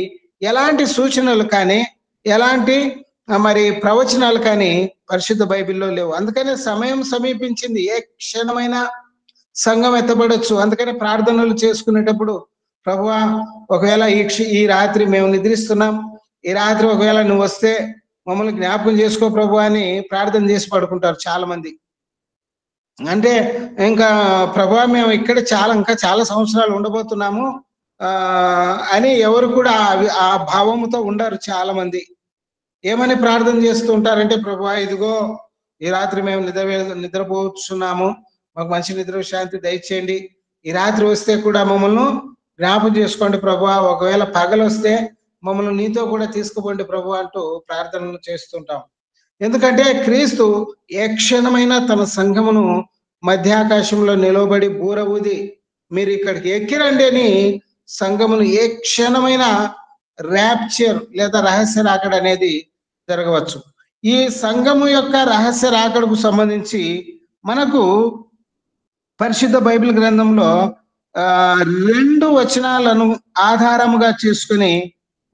ఎలాంటి సూచనలు కానీ ఎలాంటి మరి ప్రవచనాలు కానీ పరిశుద్ధ బైబిల్లో లేవు. అందుకనే సమయం సమీపించింది, ఏ క్షణమైనా సంఘం ఎత్తబడొచ్చు. అందుకనే ప్రార్థనలు చేసుకునేటప్పుడు ప్రభువా ఒకవేళ ఈ రాత్రి మేము నిద్రిస్తున్నాం, ఈ రాత్రి ఒకవేళ నువ్వు వస్తే మమ్మల్ని జ్ఞాపకం చేసుకో ప్రభు అని ప్రార్థన చేసి పడుకుంటారు చాలా మంది. అంటే ఇంకా ప్రభువా మేము ఇక్కడ ఇంకా చాలా సంవత్సరాలు ఉండబోతున్నాము అని ఎవరు కూడా ఆ భావముతో ఉండరు. చాలా మంది ఏమని ప్రార్థన చేస్తూ ఉంటారంటే ప్రభువా ఇదిగో ఈ రాత్రి మేము నిద్రపోతున్నాము, మాకు మంచి నిద్ర శాంతి దయచేయండి, ఈ రాత్రి వస్తే కూడా మమ్మల్ని జ్ఞాపకం చేసుకోండి ప్రభువా, ఒకవేళ పగలు వస్తే మమ్మల్ని నీతో కూడా తీసుకుపోండి ప్రభు అంటూ ప్రార్థనలు చేస్తుంటాం. ఎందుకంటే క్రీస్తు ఏ క్షణమైనా తన సంఘమును మధ్యాకాశంలో నిలవబడి బూర ఊది మీరు ఇక్కడికి ఎక్కిరండి అని సంఘమును ఏ క్షణమైనా ర్యాప్చర్ లేదా రహస్య రాకడ అనేది జరగవచ్చు. ఈ సంఘము యొక్క రహస్య రాకడకు సంబంధించి మనకు పరిశుద్ధ బైబిల్ గ్రంథంలో 2 వచనాలను ఆధారముగా చేసుకుని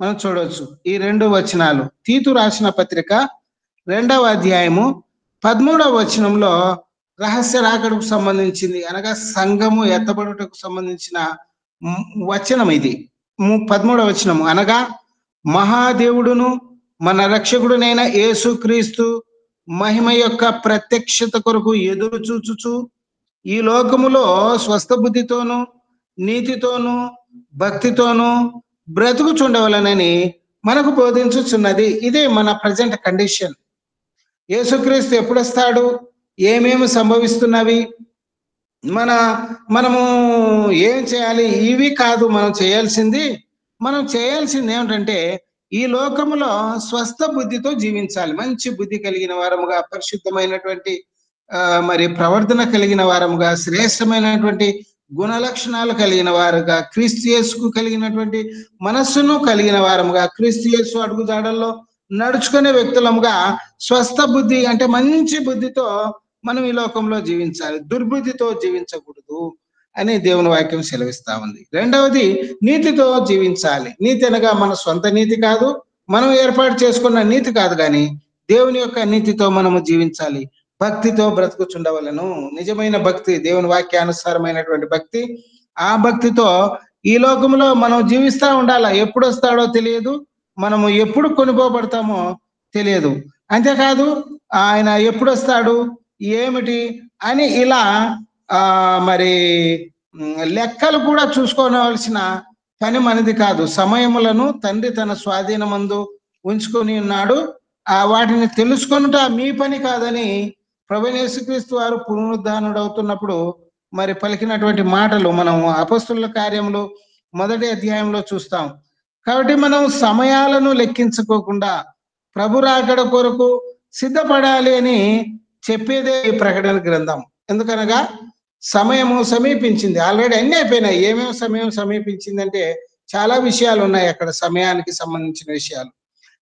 మనం చూడవచ్చు. ఈ 2 వచనాలు తీతు రాసిన పత్రిక 2వ అధ్యాయము 13వ వచనంలో రహస్య రాకడకు సంబంధించింది, అనగా సంఘము ఎత్తబడుటకు సంబంధించిన వచనం ఇది. 13వ వచనము, అనగా మహాదేవుడును మన రక్షకుడునైన యేసుక్రీస్తు మహిమ యొక్క ప్రత్యక్షత కొరకు ఎదురు చూచుచు ఈ లోకములో స్వస్థ బుద్ధితోనూ నీతితోనూ భక్తితోనూ బ్రతుకుచుండవలనని మనకు బోధించుచున్నది. ఇదే మన ప్రజెంట్ కండిషన్. యేసుక్రీస్తు ఎప్పుడు వస్తాడు, ఏమేమి సంభవిస్తున్నవి, మనము ఏం చేయాలి, ఇవి కాదు మనం చేయాల్సింది. మనం చేయాల్సింది ఏమిటంటే ఈ లోకములో స్వస్థ బుద్ధితో జీవించాలి. మంచి బుద్ధి కలిగిన వారముగా, పరిశుద్ధమైనటువంటి మరి ప్రవర్తన కలిగిన వారముగా, శ్రేష్టమైనటువంటి గుణ లక్షణాలు కలిగిన వారుగా, క్రీస్తు యేసుకు కలిగినటువంటి మనస్సును కలిగిన వారముగా, క్రీస్తు యేసు అడుగుజాడల్లో నడుచుకునే వ్యక్తులముగా స్వస్థ బుద్ధి అంటే మంచి బుద్ధితో మనం ఈ లోకంలో జీవించాలి. దుర్బుద్ధితో జీవించకూడదు అని దేవుని వాక్యం సెలవిస్తా ఉంది. రెండవది, నీతితో జీవించాలి. నీతి అనగా మన సొంత నీతి కాదు, మనం ఏర్పాటు చేసుకున్న నీతి కాదు, కానీ దేవుని యొక్క నీతితో మనము జీవించాలి. భక్తితో బ్రతుకుచుండవలను. నిజమైన భక్తి, దేవుని వాక్యానుసారమైనటువంటి భక్తి. ఆ భక్తితో ఈ లోకంలో మనం జీవిస్తూ ఉండాలా. ఎప్పుడు వస్తాడో తెలియదు, మనము ఎప్పుడు కొనుక్కోబడతామో తెలియదు. అంతేకాదు ఆయన ఎప్పుడు వస్తాడు, ఏమిటి అని ఇలా మరి లెక్కలు కూడా చూసుకోవలసిన పని మనది కాదు. సమయములను తండ్రి తన స్వాధీనమందు ఉంచుకొని ఉన్నాడు. వాటిని తెలుసుకొనుట మీ పని కాదని ప్రభువైన యేసుక్రీస్తు వారు పునరుద్ధానుడు అవుతున్నప్పుడు మరి పలికినటువంటి మాటలు మనం అపొస్తలుల కార్యములు 1వ అధ్యాయంలో చూస్తాం. కాబట్టి మనం సమయాలను లెక్కించుకోకుండా ప్రభు రాకడ కొరకు సిద్ధపడాలి అని చెప్పేదే ఈ ప్రకటన గ్రంథం. ఎందుకనగా సమయము సమీపించింది. ఆల్రెడీ అన్ని అయిపోయినాయి. ఏమేమి సమయం సమీపించిందంటే చాలా విషయాలు ఉన్నాయి అక్కడ, సమయానికి సంబంధించిన విషయాలు.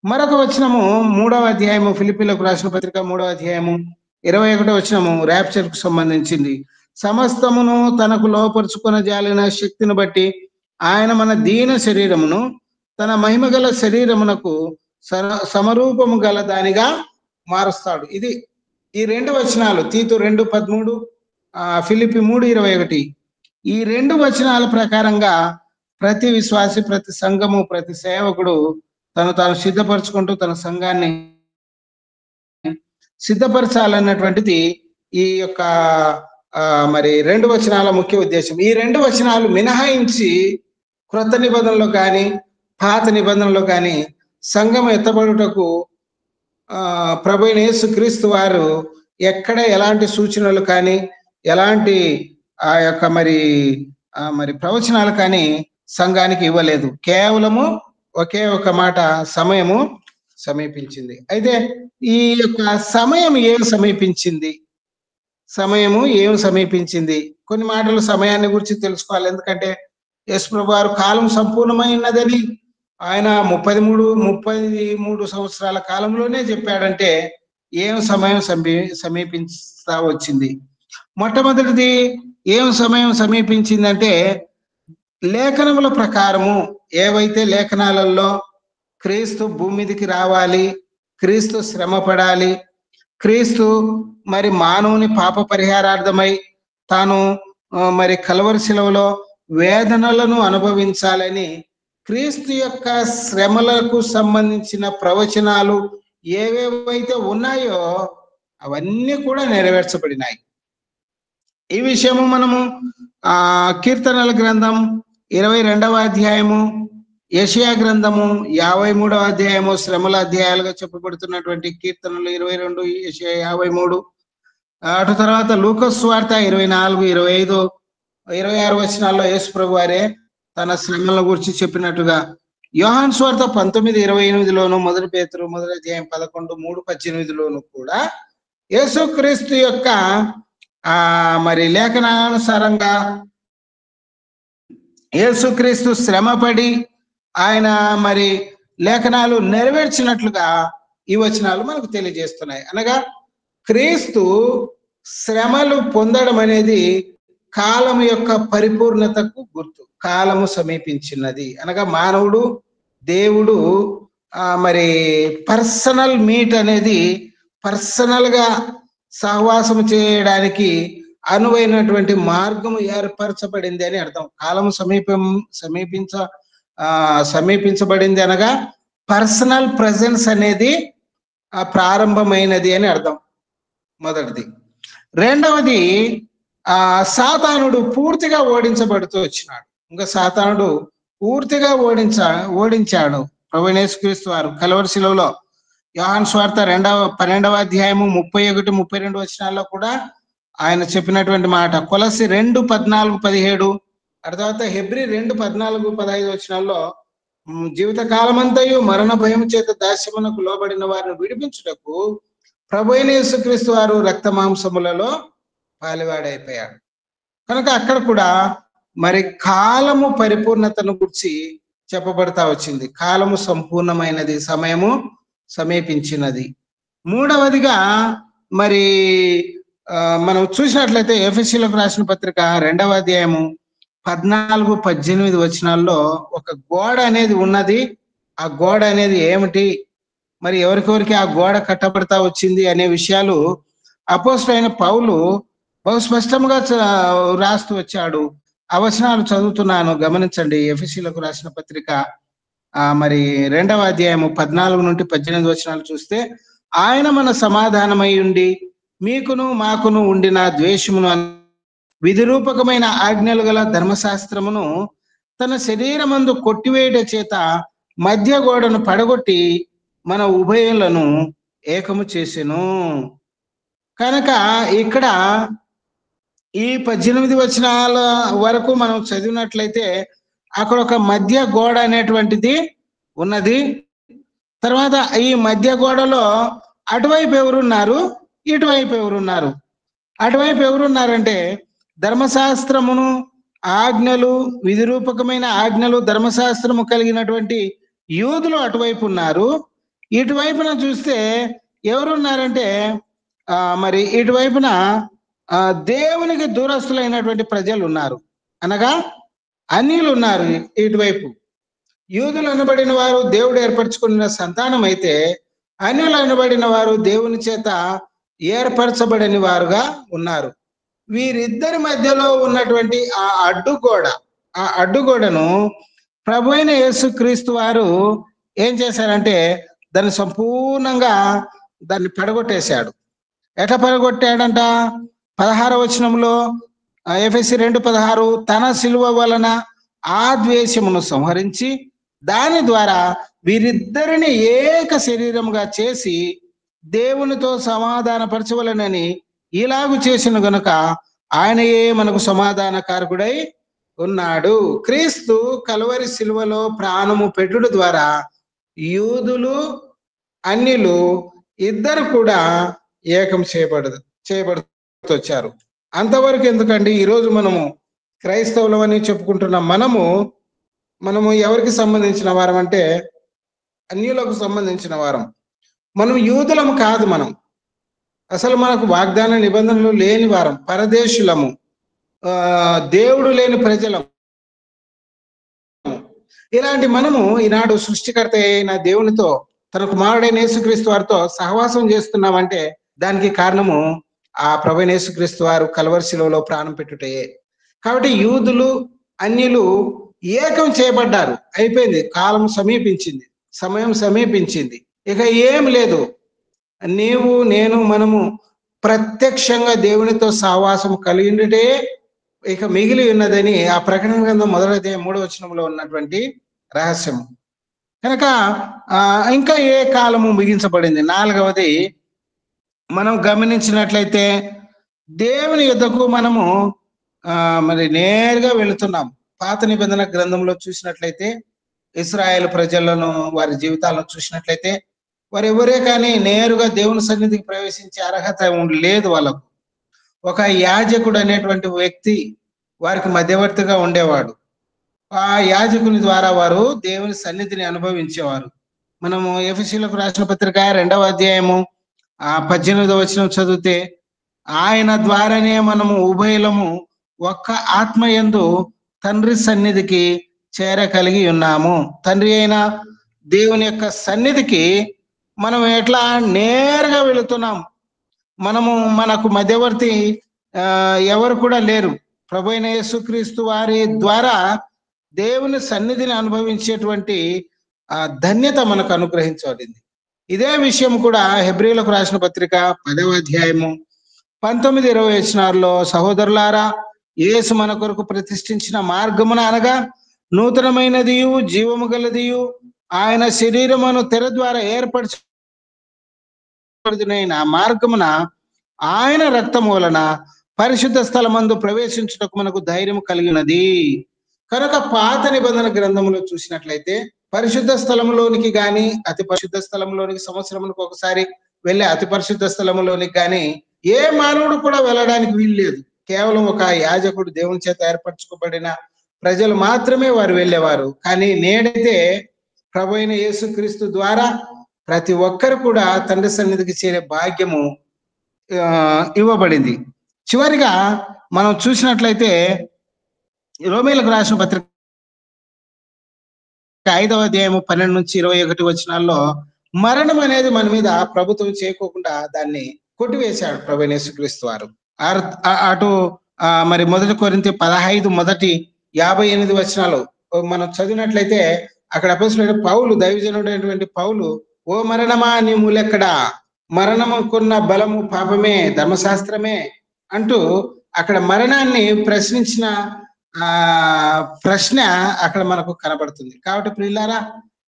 మరొక వచనము 3వ అధ్యాయము, ఫిలిప్పీలకు రాసిన పత్రిక 3వ అధ్యాయము 21వ వచనము ర్యాప్చర్ కు సంబంధించింది. సమస్తమును తనకు లోపరుచుకున్న జాలిన శక్తిని బట్టి ఆయన మన దీన శరీరమును తన మహిమ గల శరీరమునకు సమరూపము గల దానిగా మారుస్తాడు. ఇది ఈ 2 వచనాలు, తీతు 2:13, ఫిలిప్పి 3:21. ఈ 2 వచనాల ప్రకారంగా ప్రతి విశ్వాసి, ప్రతి సంఘము, ప్రతి సేవకుడు తాను సిద్ధపరచుకుంటూ తన సంఘాన్ని సిద్ధపరచాలన్నటువంటిది ఈ యొక్క మరి 2 వచనాల ముఖ్య ఉద్దేశం. ఈ 2 వచనాలు మినహాయించి క్రొత్త నిబంధనలో కానీ పాత నిబంధనలో కానీ సంఘం ఎత్తబడుటకు ప్రభువైన యేసుక్రీస్తు వారు ఎక్కడ ఎలాంటి సూచనలు కానీ ఎలాంటి ఆ యొక్క మరి ప్రవచనాలు కానీ సంఘానికి ఇవ్వలేదు. కేవలము ఒకే ఒక మాట, సమయము సమీపించింది. అయితే ఈ యొక్క సమయం ఏం సమీపించింది, సమయము ఏం సమీపించింది, కొన్ని మాటలు సమయాన్ని గురించి తెలుసుకోవాలి. ఎందుకంటే యేసు ప్రభు వారు కాలం సంపూర్ణమైనదని ఆయన 33 సంవత్సరాల కాలంలోనే చెప్పాడంటే ఏం సమయం సమీపిస్తా వచ్చింది. మొట్టమొదటిది ఏం సమయం సమీపించిందంటే లేఖనముల ప్రకారము, ఏవైతే లేఖనాలలో క్రీస్తు భూమి మీదకి రావాలి, క్రీస్తు శ్రమ పడాలి, క్రీస్తు మరి మానవుని పాప పరిహారార్థమై తాను మరి కల్వరి శిలువలో వేదనలను అనుభవించాలని క్రీస్తు యొక్క శ్రమలకు సంబంధించిన ప్రవచనాలు ఏవేవైతే ఉన్నాయో అవన్నీ కూడా నెరవేర్చబడినాయి. ఈ విషయము మనము కీర్తనల గ్రంథం 22వ అధ్యాయము, యెషయా గ్రంథము 53వ అధ్యాయము శ్రమల అధ్యాయాలుగా చెప్పబడుతున్నటువంటి కీర్తనలు 22, యెషయా 53, అటు తర్వాత లూకా సువార్త 24, 25, 26 వచనాల్లో యేసు ప్రభు వారే తన శ్రమల గురించి చెప్పినట్టుగా, యోహాను సువార్త 19:28లోను, 1 పేతురు 1వ అధ్యాయం 11, 3:18లోను కూడా యేసుక్రీస్తు యొక్క మరి లేఖనానుసారంగా యేసుక్రీస్తు శ్రమపడి ఆయన మరి లేఖనాలు నెరవేర్చినట్లుగా ఈ వచనాలు మనకు తెలియజేస్తున్నాయి. అనగా క్రీస్తు శ్రమలు పొందడం అనేది కాలము యొక్క పరిపూర్ణతకు గుర్తు. కాలము సమీపించినది అనగా మానవుడు దేవుడు మరి పర్సనల్ మీట్ అనేది పర్సనల్ గా సహవాసం చేయడానికి అనువైనటువంటి మార్గము ఏర్పరచబడింది అని అర్థం. కాలము సమీపించబడింది అనగా పర్సనల్ ప్రెజెన్స్ అనేది ప్రారంభమైనది అని అర్థం, మొదటిది. రెండవది, సాతానుడు పూర్తిగా ఓడించబడుతూ వచ్చినాడు. ఇంకా సాతానుడు పూర్తిగా ఓడించాడు ప్రభువైన యేసుక్రీస్తు వారు కల్వరి శిలువలో. యోహాను సువార్త 12వ అధ్యాయము 31, 32 వచనాల్లో కూడా ఆయన చెప్పినటువంటి మాట. కొలసి 2:14-17, ఆ తర్వాత హెబ్రీ 2:14-15 వచనాల్లో జీవిత కాలమంతయు మరణ భయం చేత దాస్యమునకు లోబడిన వారిని విడిపించుటకు ప్రభువైన యేసుక్రీస్తు వారు రక్త మాంసములలో పాలివాడైపోయాడు. కనుక అక్కడ కూడా మరి కాలము పరిపూర్ణతను గురించి చెప్పబడతా వచ్చింది. కాలము సంపూర్ణమైనది, సమయము సమీపించినది. మూడవదిగా మరి మనం చూసినట్లయితే ఎఫెసీయులకు రాసిన పత్రిక 2వ అధ్యాయము 14-18 వచనాల్లో ఒక గోడ అనేది ఉన్నది. ఆ గోడ అనేది ఏమిటి, మరి ఎవరికొరికి ఆ గోడ కట్టబడతా వచ్చింది అనే విషయాలు అపోస్తలుడైన పౌలు బహు స్పష్టంగా రాస్తూ వచ్చాడు. ఆ వచనాలు చదువుతున్నాను, గమనించండి. ఎఫెసీయులకు రాసిన పత్రిక మరి 2వ అధ్యాయము 14-18 వచనాలు చూస్తే, ఆయన మన సమాధానమై ఉండి మీకును మాకును ఉండిన ద్వేషమును విధిరూపకమైన ఆజ్ఞలు గల ధర్మశాస్త్రమును తన శరీరమందు కొట్టివేయట చేత మధ్య గోడను పడగొట్టి మన ఉభయులను ఏకము చేసెను. కనుక ఇక్కడ ఈ 18 వచనాల వరకు మనం చదివినట్లయితే అక్కడ ఒక మధ్య గోడ అనేటువంటిది ఉన్నది. తర్వాత ఈ మధ్య గోడలో అటువైపు ఎవరున్నారు, ఇటువైపు ఎవరున్నారు? అటువైపు ఎవరున్నారంటే ధర్మశాస్త్రమును, ఆజ్ఞలు, విధిరూపకమైన ఆజ్ఞలు, ధర్మశాస్త్రము కలిగినటువంటి యూదులు అటువైపు ఉన్నారు. ఇటువైపున చూస్తే ఎవరున్నారంటే మరి ఇటువైపున దేవునికి దూరస్తులైనటువంటి ప్రజలు ఉన్నారు, అనగా అన్యులు ఉన్నారు. ఇటువైపు యూదులు అనబడిన వారు దేవుడు ఏర్పరచుకున్న సంతానం అయితే, అన్యులు అనబడిన వారు దేవుని చేత ఏర్పరచబడని వారుగా ఉన్నారు. వీరిద్దరి మధ్యలో ఉన్నటువంటి ఆ అడ్డుగోడను ప్రభువైన యేసుక్రీస్తు వారు ఏం చేశారంటే దాన్ని సంపూర్ణంగా దాన్ని పడగొట్టేశాడు. ఎట్లా పడగొట్టాడంట? 16వ వచనంలో ఎఫెసీ 2:16, తన శిలువ వలన ఆ ద్వేషమును సంహరించి దాని ద్వారా వీరిద్దరిని ఏక శరీరముగా చేసి దేవునితో సమాధానపరచవలనని ఇలాగు చేసిన గనుక ఆయనయే మనకు సమాధానకారకుడై ఉన్నాడు. క్రీస్తు కల్వరి శిలువలో ప్రాణము పెట్టుడు ద్వారా యూదులు, అన్యులు ఇద్దరు కూడా ఏకం చేయబడుతూ వచ్చారు. అంతవరకు ఎందుకండి? ఈరోజు మనము క్రైస్తవులం అని చెప్పుకుంటున్న మనము ఎవరికి సంబంధించిన వారం అంటే అన్యులకు సంబంధించిన వారం. మనం యూదులము కాదు. మనం అసలు మనకు వాగ్దాన నిబంధనలు లేని వారం, పరదేశులము, దేవుడు లేని ప్రజలము. ఇలాంటి మనము ఈనాడు సృష్టికర్త అయిన దేవునితో, తన కుమారుడైన యేసుక్రీస్తు వారితో సహవాసం చేస్తున్నామంటే దానికి కారణము ఆ ప్రభువైన యేసుక్రీస్తు వారు కల్వరి శిలువలో ప్రాణం పెట్టుటయే. కాబట్టి యూదులు, అన్యులు ఏకం చేయబడ్డారు. అయిపోయింది, కాలం సమీపించింది, సమయం సమీపించింది. ఇక ఏం లేదు. నీవు, నేను, మనము ప్రత్యక్షంగా దేవునితో సహవాసం కలిగినటే ఇక మిగిలి ఉన్నదని ఆ ప్రకటన గ్రంథం 1వ అధ్యాయం 3వ వచనంలో ఉన్నటువంటి రహస్యం. కనుక ఇంకా ఏ కాలము ముగించబడింది? 4వది మనం గమనించినట్లయితే దేవుని యుద్ధకు మనము మరి నేరుగా వెళుతున్నాం. పాత నిబంధన గ్రంథంలో చూసినట్లయితే ఇశ్రాయేలు ప్రజలను, వారి జీవితాలను చూసినట్లయితే వారు ఎవరే కానీ నేరుగా దేవుని సన్నిధికి ప్రవేశించే అర్హత లేదు వాళ్ళకు. ఒక యాజకుడు అనేటువంటి వ్యక్తి వారికి మధ్యవర్తిగా ఉండేవాడు. ఆ యాజకుని ద్వారా వారు దేవుని సన్నిధిని అనుభవించేవారు. మనము ఎఫెసీయులకు రాసిన పత్రిక 2వ అధ్యాయము 18వ వచనం చదివితే, ఆయన ద్వారానే మనము ఉభయులము ఒక్క ఆత్మయందు తండ్రి సన్నిధికి చేరగలిగి ఉన్నాము. తండ్రి అయిన దేవుని యొక్క సన్నిధికి మనం ఎట్లా నేరుగా వెళుతున్నాం. మనకు మధ్యవర్తి ఎవరు కూడా లేరు. ప్రభు అయిన యేసుక్రీస్తు వారి ద్వారా దేవుని సన్నిధిని అనుభవించేటువంటి ధన్యత మనకు అనుగ్రహించబడింది. ఇదే విషయం కూడా హెబ్రీలకు రాసిన పత్రిక 10వ అధ్యాయము 19-20 వచనాల్లో, సహోదరులారా, యేసు మన కొరకు ప్రతిష్ఠించిన మార్గమున అనగా నూతనమైనదియు జీవము గలదియు ఆయన శరీరమును తెర ద్వారా ఏర్పరచబడిన మార్గమున ఆయన రక్తము వలన పరిశుద్ధ స్థలమందు ప్రవేశించుటకు మనకు ధైర్యం కలిగినది. కనుక పాత నిబంధన గ్రంథములో చూసినట్లయితే పరిశుద్ధ స్థలంలోనికి గాని అతి పరిశుద్ధ స్థలంలోనికి సంవత్సరమునికి ఒకసారి వెళ్ళే అతి పరిశుద్ధ స్థలంలోనికి గాని ఏ మానవుడు కూడా వెళ్ళడానికి వీలు లేదు. కేవలం ఒక యాజకుడు, దేవుని చేత ఏర్పరచుకోబడిన ప్రజలు మాత్రమే వారు వెళ్ళేవారు. కానీ నేడైతే ప్రభు అయిన యేసుక్రీస్తు ద్వారా ప్రతి ఒక్కరు కూడా తండ్రి సన్నిధికి చేరే భాగ్యము ఇవ్వబడింది. చివరిగా మనం చూసినట్లయితే రోమీయులకు రాసిన పత్రిక 5వ అధ్యాయము 12-21 వచనాల్లో మరణం అనేది మన మీద ప్రభుత్వం చేయకోకుండా దాన్ని కొట్టివేశాడు ప్రభు అయిన యేసుక్రీస్తు వారు. అటు మరి 1 కొరింథీ 15:58 వచనాలు మనం చదివినట్లయితే అక్కడ అపోస్తలుడైన పౌలు, దైవజనుడైనటువంటి పౌలు, ఓ మరణమా నీ మూలెక్కడా, మరణముకున్న బలము పాపమే, ధర్మశాస్త్రమే అంటూ అక్కడ మరణాన్ని ప్రశ్నించిన ప్రశ్న అక్కడ మనకు కనబడుతుంది. కాబట్టి ప్రియులారా,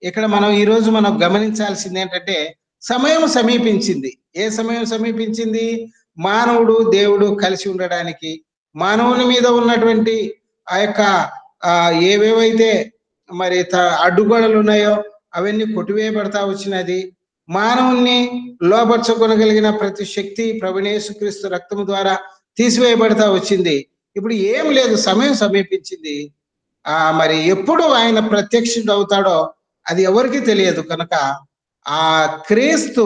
ఇక్కడ ఈరోజు మనం గమనించాల్సింది ఏంటంటే సమయం సమీపించింది. ఏ సమయం సమీపించింది? మానవుడు దేవుడు కలిసి ఉండడానికి, మానవుని మీద ఉన్నటువంటి ఆ యొక్క ఏవేవైతే మరి అడ్డుగోడలు ఉన్నాయో అవన్నీ కొట్టివేయబడతా వచ్చినది. మానవుణ్ణి లోపర్చుకొనగలిగిన ప్రతి శక్తి ప్రభువైన యేసుక్రీస్తు రక్తము ద్వారా తీసివేయబడతా వచ్చింది. ఇప్పుడు ఏం లేదు, సమయం సమీపించింది. మరి ఎప్పుడు ఆయన ప్రత్యక్షుడు అవుతాడో అది ఎవరికి తెలియదు. కనుక ఆ క్రీస్తు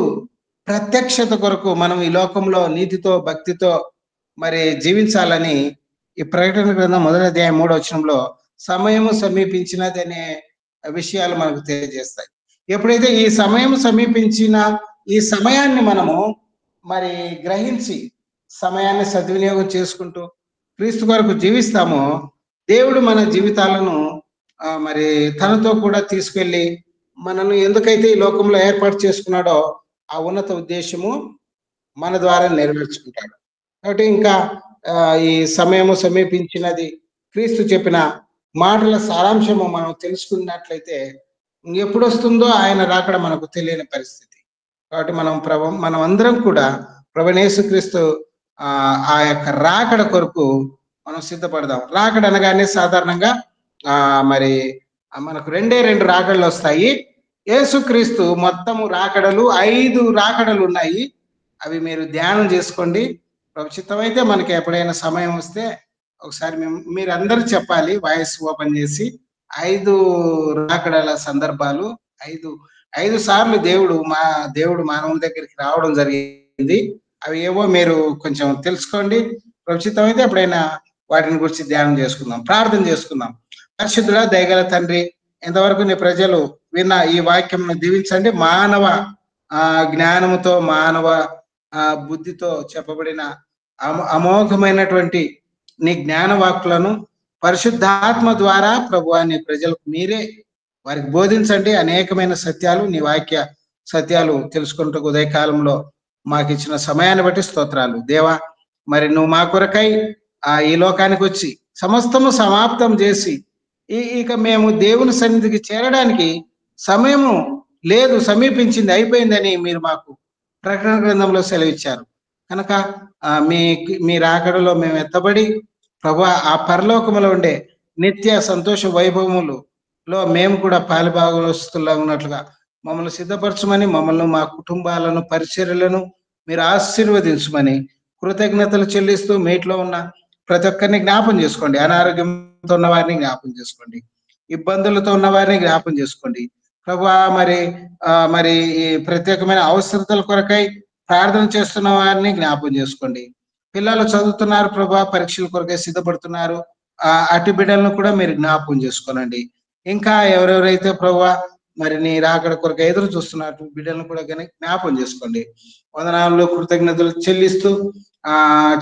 ప్రత్యక్షత కొరకు మనం ఈ లోకంలో నీతితో భక్తితో మరి జీవించాలని ఈ ప్రకటన గ్రంథం 1వ అధ్యాయం 3వ వచనంలో సమయము సమీపించినది అనే విషయాలు మనకు తెలియజేస్తాయి. ఎప్పుడైతే ఈ సమయం సమీపించిన ఈ సమయాన్ని మనము మరి గ్రహించి సమయాన్ని సద్వినియోగం చేసుకుంటూ క్రీస్తు కొరకు జీవిస్తామో దేవుడు మన జీవితాలను మరి తనతో కూడా తీసుకెళ్లి మనను ఎందుకైతే ఈ లోకంలో ఏర్పాటు చేసుకున్నాడో ఆ ఉన్నత ఉద్దేశము మన ద్వారా నెరవేర్చుకుంటాడు. కాబట్టి ఇంకా ఈ సమయము సమీపించినది క్రీస్తు చెప్పిన మాటల సారాంశము మనం తెలుసుకున్నట్లయితే ఎప్పుడు వస్తుందో ఆయన రాకడ మనకు తెలియని పరిస్థితి. కాబట్టి మనం అందరం కూడా ప్రభువైన యేసుక్రీస్తు ఆ యొక్క రాకడ కొరకు మనం సిద్ధపడదాం. రాకడ అనగానే సాధారణంగా మరి మనకు 2 రాకడలు వస్తాయి. యేసుక్రీస్తు మొత్తము రాకడలు 5 రాకడలు ఉన్నాయి. అవి మీరు ధ్యానం చేసుకోండి. ప్రభుచిత్తమైతే మనకి ఎప్పుడైనా సమయం వస్తే ఒకసారి మీరందరూ చెప్పాలి, వాయిస్ ఓపెన్ చేసి 5 రాకడల సందర్భాలు. 5 సార్లు దేవుడు మానవుని దగ్గరికి రావడం జరిగింది. అవి ఏవో మీరు కొంచెం తెలుసుకోండి. ప్రభుచిత్తమైతే ఎప్పుడైనా వాటిని గురించి ధ్యానం చేసుకుందాం, ప్రార్థన చేసుకుందాం. పరిశుద్ధుడా, దయగల తండ్రి, ఇంతవరకు నీ ప్రజలు విన్న ఈ వాక్యంను దీవించండి. మానవ జ్ఞానముతో, మానవ బుద్ధితో చెప్పబడిన అమోఘమైనటువంటి నీ జ్ఞాన వాక్కులను పరిశుద్ధాత్మ ద్వారా ప్రభువా నీ ప్రజలకు మీరే వారికి బోధించండి. అనేకమైన సత్యాలు, నీ వాక్య సత్యాలు తెలుసుకుంటూ ఉదయకాలంలో మాకు ఇచ్చిన సమయాన్ని బట్టి స్తోత్రాలు దేవా. మరి నువ్వు మా కొరకై ఈ లోకానికి వచ్చి సమస్తము సమాప్తం చేసి ఇక మేము దేవుని సన్నిధికి చేరడానికి సమయము లేదు, సమీపించింది, అయిపోయిందని మీరు మాకు ప్రకటన గ్రంథంలో సెలవిచ్చారు. కనుక మీ రాకడలో మేము ఎత్తబడి ప్రభువా ఆ పరలోకములో ఉండే నిత్య సంతోష వైభవములలో మేము కూడా పాలుభాగస్తులా ఉన్నట్లుగా మమ్మల్ని సిద్ధపరచమని, మమ్మల్ని మా కుటుంబాలను పరిచర్యలను మీరు ఆశీర్వదించమని కృతజ్ఞతలు చెల్లిస్తూ మీట్లో ఉన్న ప్రతి ఒక్కరిని జ్ఞాపం చేసుకోండి. అనారోగ్యంతో ఉన్న వారిని జ్ఞాపం చేసుకోండి, ఇబ్బందులతో ఉన్న వారిని జ్ఞాపం చేసుకోండి ప్రభువా. మరి ఈ ప్రత్యేకమైన అవసరతల కొరకై ప్రార్థన చేస్తున్న వారిని జ్ఞాపం చేసుకోండి పిల్లలు చదువుతున్నారు ప్రభా, పరీక్షల కొరకే సిద్ధపడుతున్నారు. అటు బిడ్డలను కూడా మీరు జ్ఞాపకం చేసుకోనండి. ఇంకా ఎవరెవరైతే ప్రభా మరి నీ రాకడ కొరకు ఎదురు చూస్తున్నారు బిడ్డలను కూడా జ్ఞాపకం చేసుకోండి. వందనాలు కృతజ్ఞతలు చెల్లిస్తూ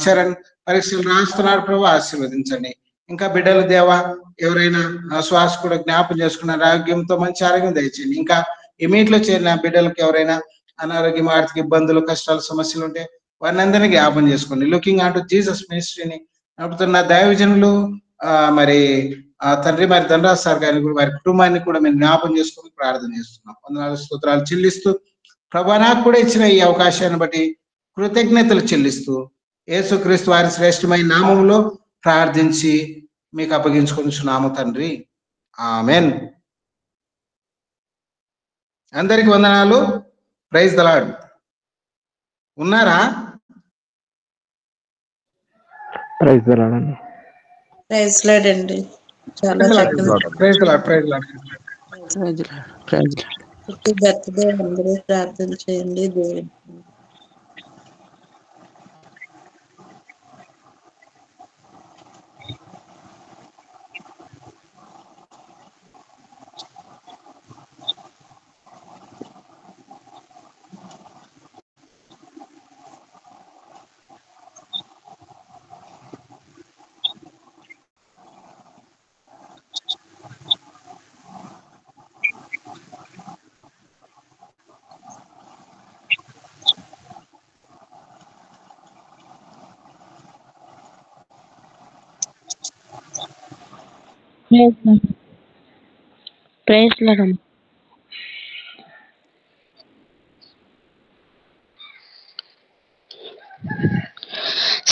చరణ్ పరీక్షలు రాస్తున్నారు ప్రభా, ఆశీర్వదించండి. ఇంకా బిడ్డల దేవా ఎవరైనా శ్వాస కూడా జ్ఞాపకం చేసుకున్నారు, ఆరోగ్యంతో మంచి ఆరోగ్యం దయచేయండి. ఇంకా ఈ మీట్లో చేరిన బిడ్డలకు ఎవరైనా అనారోగ్యం, ఆర్థిక ఇబ్బందులు, కష్టాలు, సమస్యలు ఉంటే వారిని అందరినీ జ్ఞాపం చేసుకోండి. లుకింగ్ ఆన్ టు జీసస్ మినిస్ట్రీని నడుపుతున్న దైవజనులు మరి తండ్రి మరి ధనరాజ్ సార్ గారిని కూడా వారి కుటుంబాన్ని కూడా మేము జ్ఞాపం చేసుకుని ప్రార్థన చేస్తున్నాం. వందనాలు స్తోత్రాలు చెల్లిస్తూ ప్రభా నాకు కూడా ఇచ్చిన ఈ అవకాశాన్ని బట్టి కృతజ్ఞతలు చెల్లిస్తూ యేసుక్రీస్తు వారి శ్రేష్టమైన నామంలో ప్రార్థించి మీకు అప్పగించుకొనిచున్నాము తండ్రి, ఆమెన్. అందరికి వందనాలు. Praise the lord. ఉన్నారా? ప్రైజ్ ది లార్డ్ అండి. ప్రైజ్ ది లార్డ్ అండి. చాలా చక్కగా praise the lord. Praise the lord. Praise the lord. Birthday అందరూ ప్రార్థన చేయండి. దేవుడు ప్రైజ్ లార్డ్.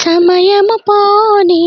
సమయము పోనీ